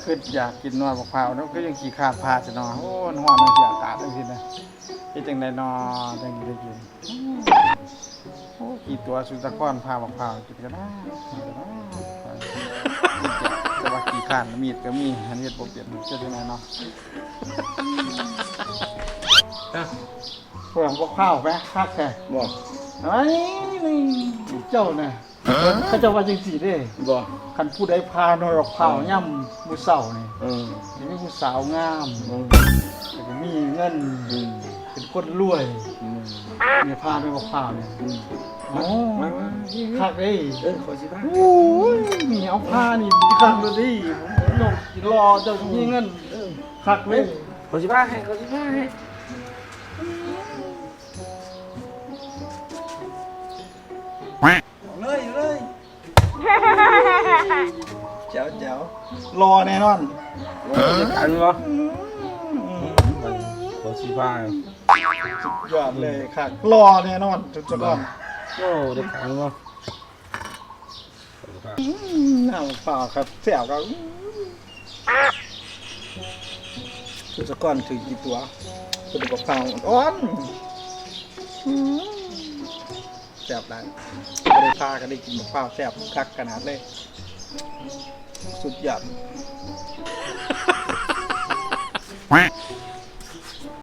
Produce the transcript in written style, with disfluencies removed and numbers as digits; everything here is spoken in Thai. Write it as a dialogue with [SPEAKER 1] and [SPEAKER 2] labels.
[SPEAKER 1] คืออยากกินนวดบักพร้าวแล้วก็ยังขี้ขาดพาจะนอนโอ้นอนในเสียอากาศจังซี่นะเฮ็ดจังได๋นอจังได้กินโอ้กี่ตัวสุตะก้อนพาบักพร้าวกินก็ได้แต่ว่าขี้ขาดมีดก็มีอันนี้บ่เปลี่ยนเฮ็ดจังได๋เนาะพวกบักพร้าวแม่คักแท้
[SPEAKER 2] บ่
[SPEAKER 1] ไอ้นี่เจ้าน่ะเขาจะว่าจังซี่เด้
[SPEAKER 2] บ่
[SPEAKER 1] คันผู้ใดพาน้อยออกข่าวย่ำมื้อเช้านี่ จะมีผู้สาวงามแต่ก็มีเงินเป็นคนรวยเนี่ยพาไปบอกข่าวเนี่ยโอ้คักเอ้ย
[SPEAKER 2] ขอสิบ้า
[SPEAKER 1] โอ้ยมีเอาผ้านี่คักเลยดิผมลงกินรอเจ้ามีเงินคักเลย
[SPEAKER 2] ขอสิบ้าให้ขอสิบ้าให้เลยเจ้าเจ้าร
[SPEAKER 1] อแน่นอน
[SPEAKER 2] อันบ่ขอสิบ้า
[SPEAKER 1] สุดยอดเลยคักรอแน่นอนจุดก่อน
[SPEAKER 2] โอ้ได้ขันบ่
[SPEAKER 1] หน้าเปล่าครับเสียวก็จุดก่อนถือกี่ตัวตัวบอกข่าวอ่อนแซ่บได้ไม่ได้พาก็ได้กินข้าวแซ่บคักขนาดเลยสุดยอด